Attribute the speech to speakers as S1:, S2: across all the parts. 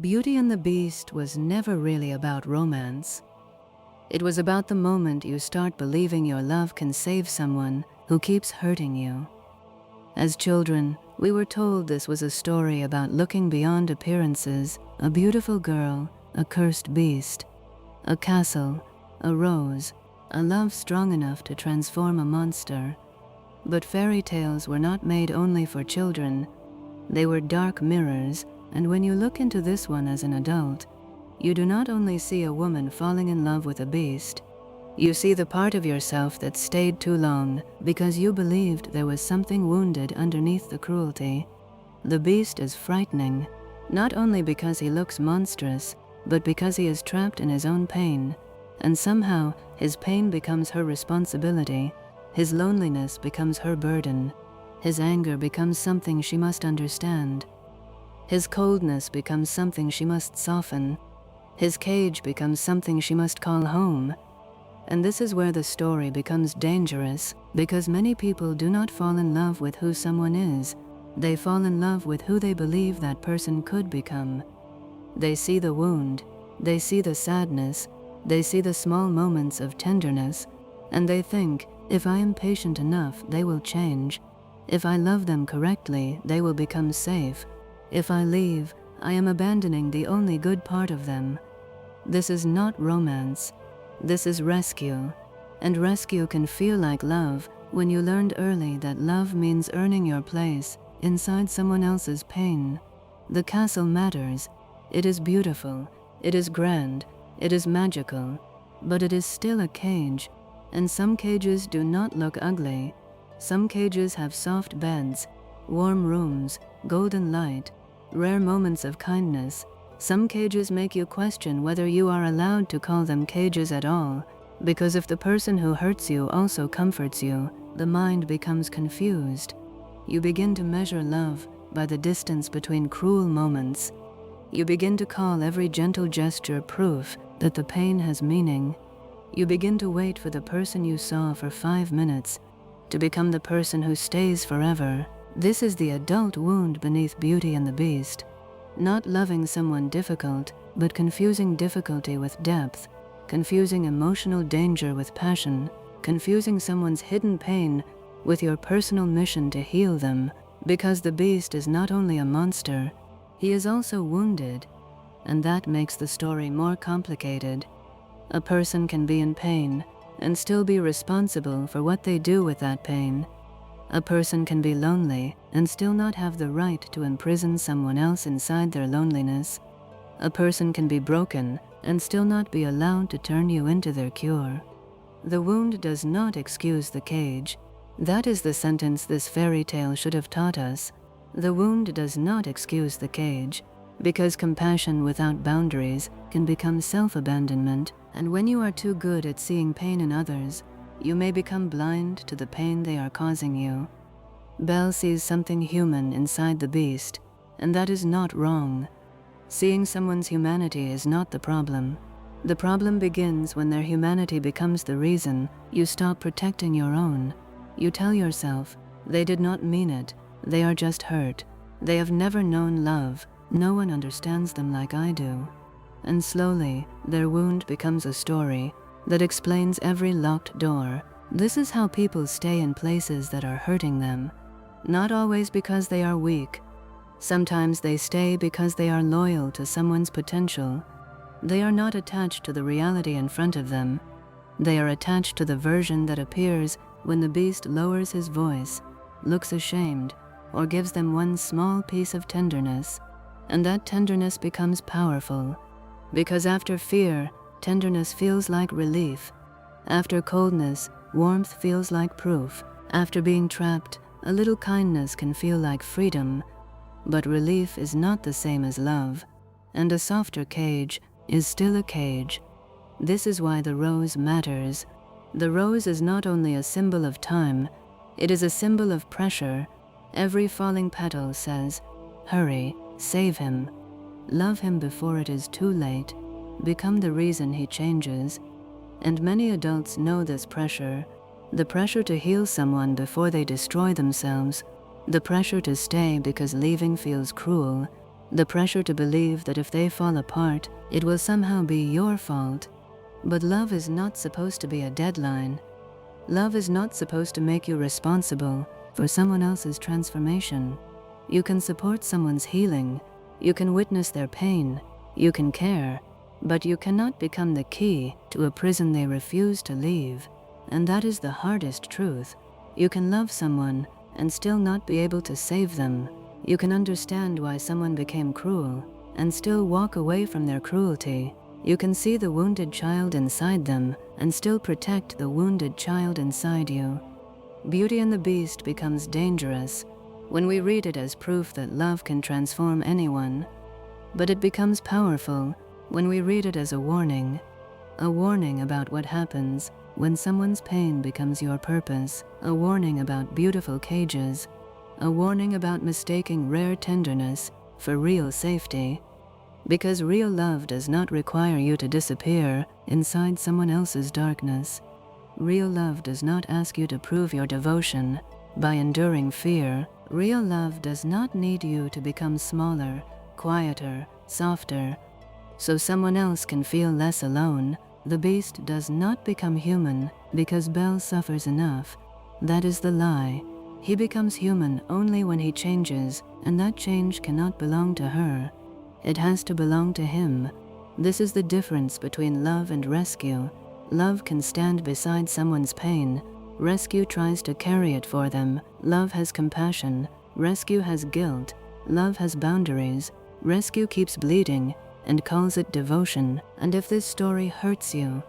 S1: Beauty and the Beast was never really about romance. It was about the moment you start believing your love can save someone who keeps hurting you. As children, we were told this was a story about looking beyond appearances, a beautiful girl, a cursed beast, a castle, a rose, a love strong enough to transform a monster. But fairy tales were not made only for children. They were dark mirrors, and when you look into this one as an adult, you do not only see a woman falling in love with a beast, you see the part of yourself that stayed too long because you believed there was something wounded underneath the cruelty. The beast is frightening, not only because he looks monstrous, but because he is trapped in his own pain, and somehow his pain becomes her responsibility, his loneliness becomes her burden, his anger becomes something she must understand, his coldness becomes something she must soften, his cage becomes something she must call home. And this is where the story becomes dangerous, because many people do not fall in love with who someone is. They fall in love with who they believe that person could become. They see the wound, they see the sadness, they see the small moments of tenderness, and they think, if I am patient enough, they will change. If I love them correctly, they will become safe. If I leave, I am abandoning the only good part of them. This is not romance. This is rescue, and rescue can feel like love when you learned early that love means earning your place inside someone else's pain. The castle matters. It is beautiful, it is grand, it is magical, but it is still a cage, and some cages do not look ugly. Some cages have soft beds, warm rooms, golden light, rare moments of kindness. Some cages make you question whether you are allowed to call them cages at all, because if the person who hurts you also comforts you, the mind becomes confused. You begin to measure love by the distance between cruel moments. You begin to call every gentle gesture proof that the pain has meaning. You begin to wait for the person you saw for 5 minutes to become the person who stays forever. This is the adult wound beneath Beauty and the Beast. Not loving someone difficult, but confusing difficulty with depth, confusing emotional danger with passion, confusing someone's hidden pain with your personal mission to heal them, because the beast is not only a monster, he is also wounded, and that makes the story more complicated. A person can be in pain and still be responsible for what they do with that pain. A person can be lonely and still not have the right to imprison someone else inside their loneliness. A person can be broken and still not be allowed to turn you into their cure. The wound does not excuse the cage. That is the sentence this fairy tale should have taught us. The wound does not excuse the cage, because compassion without boundaries can become self-abandonment, and when you are too good at seeing pain in others, you may become blind to the pain they are causing you. Belle sees something human inside the beast, and that is not wrong. Seeing someone's humanity is not the problem. The problem begins when their humanity becomes the reason you stop protecting your own. You tell yourself, they did not mean it, they are just hurt. They have never known love, no one understands them like I do. And slowly, their wound becomes a story that explains every locked door. This is how people stay in places that are hurting them. Not always because they are weak. Sometimes they stay because they are loyal to someone's potential. They are not attached to the reality in front of them. They are attached to the version that appears when the beast lowers his voice, looks ashamed, or gives them one small piece of tenderness. And that tenderness becomes powerful, because after fear, tenderness feels like relief. After coldness, warmth feels like proof. After being trapped, a little kindness can feel like freedom. But relief is not the same as love, and a softer cage is still a cage. This is why the rose matters. The rose is not only a symbol of time, it is a symbol of pressure. Every falling petal says, hurry, save him, love him before it is too late, become the reason he changes. And many adults know this pressure, the pressure to heal someone before they destroy themselves, the pressure to stay because leaving feels cruel, The pressure to believe that if they fall apart, it will somehow be your fault. But love is not supposed to be a deadline. Love is not supposed to make you responsible for someone else's transformation. You can support someone's healing, you can witness their pain, you can care, but you cannot become the key to a prison they refuse to leave. And that is the hardest truth. You can love someone and still not be able to save them. You can understand why someone became cruel and still walk away from their cruelty. You can see the wounded child inside them and still protect the wounded child inside you. Beauty and the Beast becomes dangerous when we read it as proof that love can transform anyone, but it becomes powerful when we read it as a warning about what happens when someone's pain becomes your purpose, a warning about beautiful cages, a warning about mistaking rare tenderness for real safety. Because real love does not require you to disappear inside someone else's darkness. Real love does not ask you to prove your devotion by enduring fear. Real love does not need you to become smaller, quieter, softer, so someone else can feel less alone. The Beast does not become human because Belle suffers enough. That is the lie. He becomes human only when he changes, and that change cannot belong to her. It has to belong to him. This is the difference between love and rescue. Love can stand beside someone's pain. Rescue tries to carry it for them. Love has compassion. Rescue has guilt. Love has boundaries. Rescue keeps bleeding and calls it devotion. And if this story hurts you,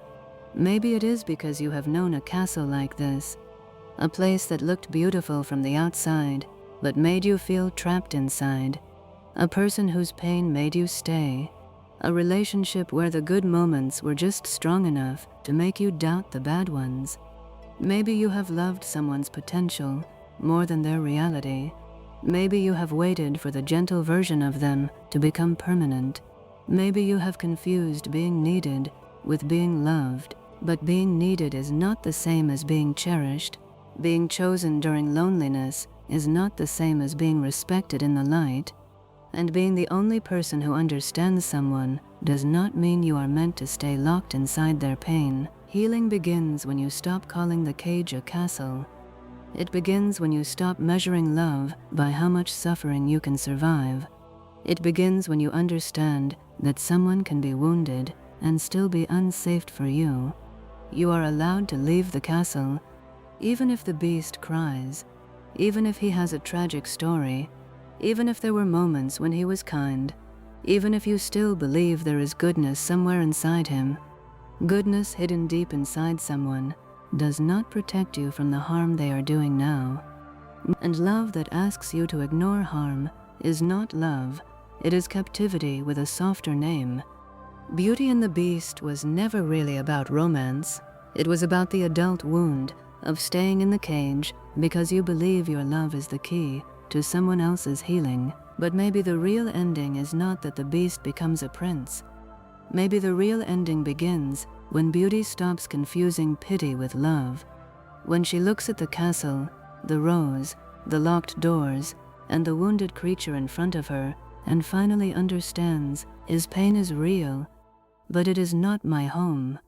S1: maybe it is because you have known a castle like this, a place that looked beautiful from the outside, but made you feel trapped inside. A person whose pain made you stay. A relationship where the good moments were just strong enough to make you doubt the bad ones. Maybe you have loved someone's potential more than their reality. Maybe you have waited for the gentle version of them to become permanent. Maybe you have confused being needed with being loved. But being needed is not the same as being cherished. Being chosen during loneliness is not the same as being respected in the light. And being the only person who understands someone does not mean you are meant to stay locked inside their pain. Healing begins when you stop calling the cage a castle. It begins when you stop measuring love by how much suffering you can survive. It begins when you understand that someone can be wounded and still be unsafe for you. You are allowed to leave the castle, even if the Beast cries, even if he has a tragic story, even if there were moments when he was kind, even if you still believe there is goodness somewhere inside him. Goodness hidden deep inside someone does not protect you from the harm they are doing now. And love that asks you to ignore harm is not love, it is captivity with a softer name. Beauty and the Beast was never really about romance. It was about the adult wound of staying in the cage because you believe your love is the key to someone else's healing. But maybe the real ending is not that the Beast becomes a prince. Maybe the real ending begins when Beauty stops confusing pity with love. When she looks at the castle, the rose, the locked doors, and the wounded creature in front of her, and finally understands his pain is real, but it is not my home.